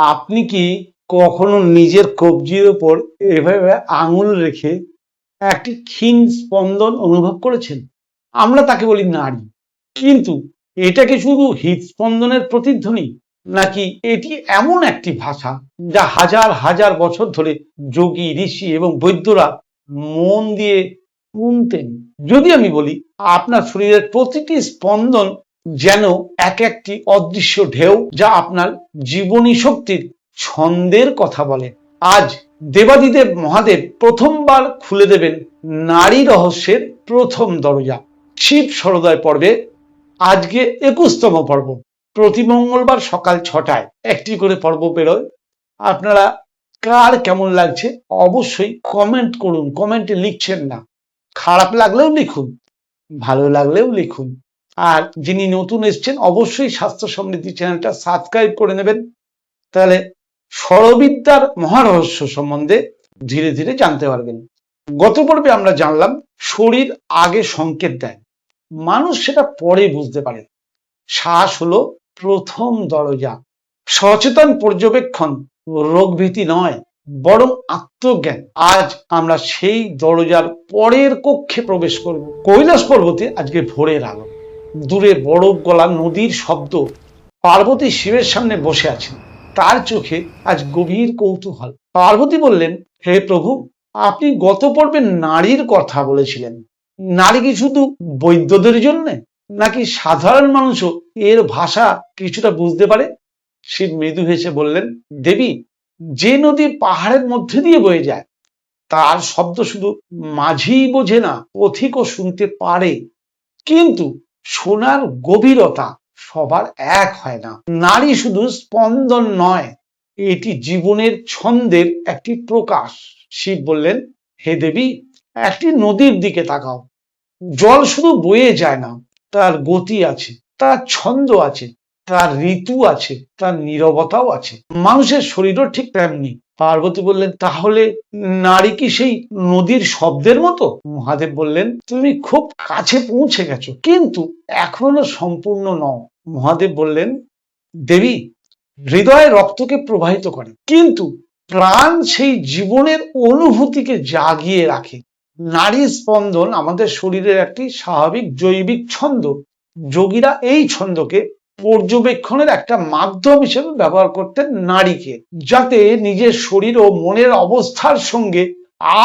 আপনি কি কখনো নিজের কবজির ওপর এভাবে আঙুল রেখে একটি ক্ষীণ স্পন্দন অনুভব করেছেন? আমরা তাকে বলি নাড়ি। কিন্তু এটা কি শুধু হৃদস্পন্দনের প্রতিধ্বনি, নাকি এটি এমন একটি ভাষা যা হাজার হাজার বছর ধরে যোগী, ঋষি এবং বৈদ্যরা মন দিয়ে শুনতেন? যদি আমি বলি আপনার শরীরের প্রতিটি স্পন্দন যেন এক একটি অদৃশ্য ঢেউ, যা আপনার জীবনী শক্তির ছন্দের কথা বলে। আজ দেবাদিদেব মহাদেব প্রথমবার খুলে দেবেন নারী রহস্যের প্রথম দরজা। শিব সরোদয় পর্বে আজকে 21তম পর্ব। প্রতি মঙ্গলবার সকাল 6টায় একটি করে পর্ব বেরোয়। আপনারা কার কেমন লাগছে অবশ্যই কমেন্ট করুন। কমেন্টে লিখছেন না, খারাপ লাগলেও লিখুন, ভালো লাগলেও লিখুন। আর যিনি নতুন এসছেন অবশ্যই স্বাস্থ্য সমৃদ্ধি চ্যানেলটা সাবস্ক্রাইব করে নেবেন, তাহলে স্বরবিদ্যার মহারহস্য সম্বন্ধে ধীরে ধীরে জানতে পারবেন। গত পর্বে আমরা জানলাম শরীর আগে সংকেত দেয়, মানুষ সেটা পরে বুঝতে পারে। শ্বাস হলো প্রথম দরজা। সচেতন পর্যবেক্ষণ রোগভীতি নয়, বরং আত্মজ্ঞান। আজ আমরা সেই দরজার পরের কক্ষে প্রবেশ করব। কৈলাস পর্বতে আজকে ভোরের আলো, দূরে বরফ গলা নদীর শব্দ। পার্বতী শিবের সামনে বসে আছেন, তার চোখে আজ গভীর কৌতূহল। পার্বতী বললেন, হে প্রভু, আপনি গত পর্বে নারীর কথা বলেছিলেন। নারী কি শুধু বৈদ্যদের জন্য, নাকি সাধারণ মানুষও এর ভাষা কিছুটা বুঝতে পারে? শিব মৃদু হেসে বললেন, দেবী, যে নদী পাহাড়ের মধ্যে দিয়ে বয়ে যায় তার শব্দ শুধু মাঝিই বোঝে না, পথিকও শুনতে পারে। কিন্তু শোনার গভীরতা সবার এক হয় না। নারী শুধু স্পন্দন নয়, এটি জীবনের ছন্দের একটি প্রকাশ। শিব বললেন, হে দেবী, একটি নদীর দিকে তাকাও। জল শুধু বয়ে যায় না, তার গতি আছে, তার ছন্দ আছে, তার ঋতু আছে, তার নীরবতাও আছে। মানুষের শরীরও ঠিক তেমনি। পার্বতী বললেন, তাহলে নারী কি সেই নদীর শব্দের মতো? মহাদেব বললেন, তুমি খুব কাছে পৌঁছে গেছো, কিন্তু এখনো সম্পূর্ণ নও। মহাদেব বললেন, দেবী, হৃদয় রক্তকে প্রবাহিত করে, কিন্তু প্রাণ সেই জীবনের অনুভূতিকে জাগিয়ে রাখে। নারী স্পন্দন আমাদের শরীরের একটি স্বাভাবিক জৈবিক ছন্দ। যোগীরা এই ছন্দকে পর্যবেক্ষণের একটা মাধ্যম হিসেবে ব্যবহার করতেন নারীকে, যাতে নিজের শরীর ও মনের অবস্থার সঙ্গে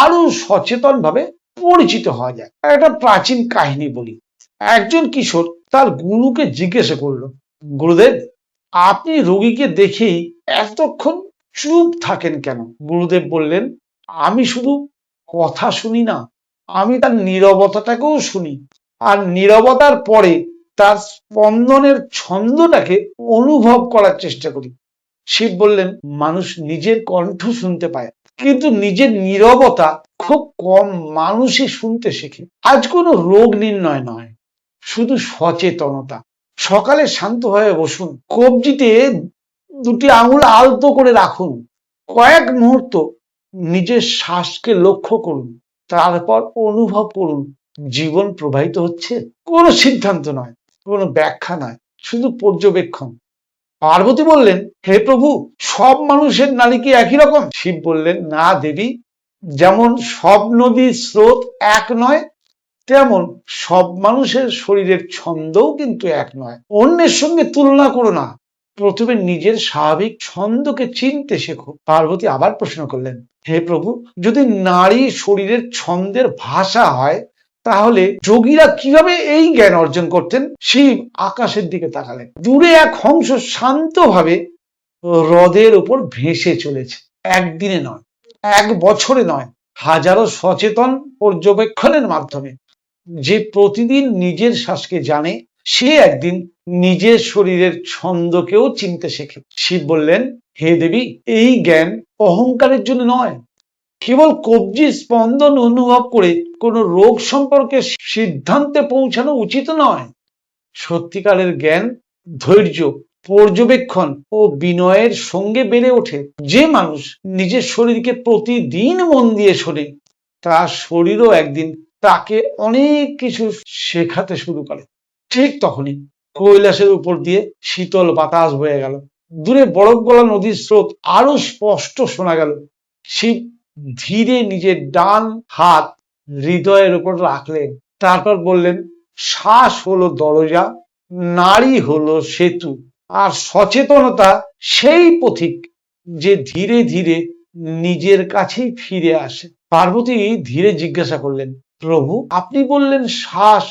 আরো সচেতন ভাবে পরিচিত হওয়া যায়। একটা প্রাচীন কাহিনী বলি। একজন কিশোর তার গুরুকে জিজ্ঞাসা করলো, গুরুদেব, আপনি রোগীকে দেখেই এতক্ষণ চুপ থাকেন কেন? গুরুদেব বললেন, আমি শুধু কথা শুনি না, আমি তার নীরবতাটাকেও শুনি, আর নীরবতার পরে তার স্পন্দনের ছন্দটাকে অনুভব করার চেষ্টা করি। শিব বললেন, মানুষ নিজের কণ্ঠ শুনতে পায়, কিন্তু নিজের নীরবতা খুব কম মানুষই শুনতে শেখে। আজ কোনো রোগ নির্ণয় নয়, শুধু সচেতনতা। সকালে শান্ত হয়ে বসুন, কবজিতে দুটি আঙুল আলতো করে রাখুন, কয়েক মুহূর্ত নিজের শ্বাসকে লক্ষ্য করুন, তারপর অনুভব করুন জীবন প্রবাহিত হচ্ছে। কোনো সিদ্ধান্ত নয়, কোনো ব্যাখ্যা নয়, শুধু পর্যবেক্ষণ। পার্বতী বললেন, হে প্রভু, সব মানুষের নারী কি একই রকম? শিব বললেন, না দেবী, যেমন সব নদীর স্রোত এক নয়, তেমন সব মানুষের শরীরের ছন্দও কিন্তু এক নয়। অন্যের সঙ্গে তুলনা করো না, প্রথমে নিজের স্বাভাবিক ছন্দকে চিনতে শেখো। পার্বতী আবার প্রশ্ন করলেন, হে প্রভু, যদি নারী শরীরের ছন্দের ভাষা হয়, তাহলে যোগীরা কিভাবে এই জ্ঞান অর্জন করতেন? শিব আকাশের দিকে তাকালেন। দূরে এক হংস শান্তভাবে হ্রদের উপর ভেসে চলেছে। একদিনে নয়, এক বছরে নয়, হাজারো সচেতন পর্যবেক্ষণের মাধ্যমে। যে প্রতিদিন নিজের শ্বাসকে জানে, সে একদিন নিজের শরীরের ছন্দকেও চিনতে শেখে। শিব বললেন, হে দেবী, এই জ্ঞান অহংকারের জন্য নয়। কেবল কবজি স্পন্দন অনুভব করে কোনো রোগ সম্পর্কে সিদ্ধান্তে পৌঁছানো উচিত নয়। সত্যিকারের জ্ঞান ধৈর্য, পর্যবেক্ষণ ও বিনয়ের সঙ্গে বেড়ে ওঠে। যে মানুষ নিজের শরীরকে প্রতিদিন মন দিয়ে শোনে, তার শরীরও একদিন তাকে অনেক কিছু শেখাতে শুরু করে। ঠিক তখনই কৈলাসের উপর দিয়ে শীতল বাতাস বয়ে গেল। দূরে বরফ গলা নদীর স্রোত আরো স্পষ্ট শোনা গেল। শিব ধীরে নিজের ডান হাত হৃদয়ের উপর রাখলেন, তারপর বললেন, শ্বাস হলো দরজা, নারী হলো সেতু, আর সচেতনতা সেই পথিক যে ধীরে ধীরে নিজের কাছেই ফিরে আসে। পার্বতী ধীরে জিজ্ঞাসা করলেন, প্রভু, আপনি বললেন শ্বাস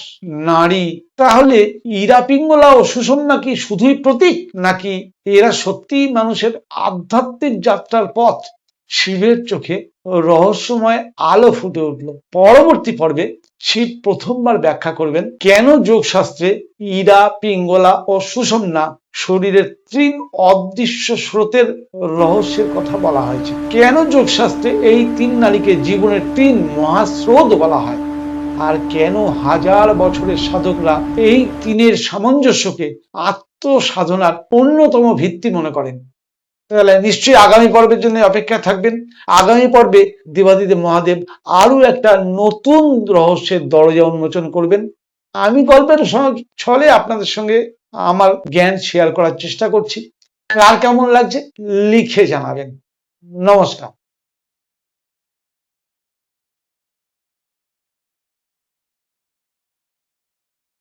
নারী, তাহলে ইরা পিঙ্গলা ও সুষুম্না কি শুধুই প্রতীক, নাকি এরা সত্যিই মানুষের আধ্যাত্মিক যাত্রার পথ? শিবের চোখে রহস্যময় আলো ফুটে উঠল। পরবর্তী পর্বে শিব প্রথমবার ব্যাখ্যা করবেন কেন যোগশাস্ত্রে ইরা পিঙ্গলা ও সুষুম্না শরীরের 3 অদৃশ্য স্রোতের রহস্যের কথা বলা হয়েছে, কেন যোগশাস্ত্রে এই 3 নারীকে জীবনের 3 মহাস্রোত বলা হয়, আর কেন হাজার বছরের সাধকরা এই 3-এর সামঞ্জস্যকে আত্মসাধনার অন্যতম ভিত্তি মনে করেন। তাহলে নিশ্চয়ই আগামী পর্বের জন্য অপেক্ষা থাকবেন। আগামী পর্বে দেবাদিদেব মহাদেব আরো একটা নতুন রহস্যের দরজা উন্মোচন করবেন। আমি গল্পের ছলে আপনাদের সঙ্গে আমার জ্ঞান শেয়ার করার চেষ্টা করছি। কার কেমন লাগছে লিখে জানাবেন। নমস্কার।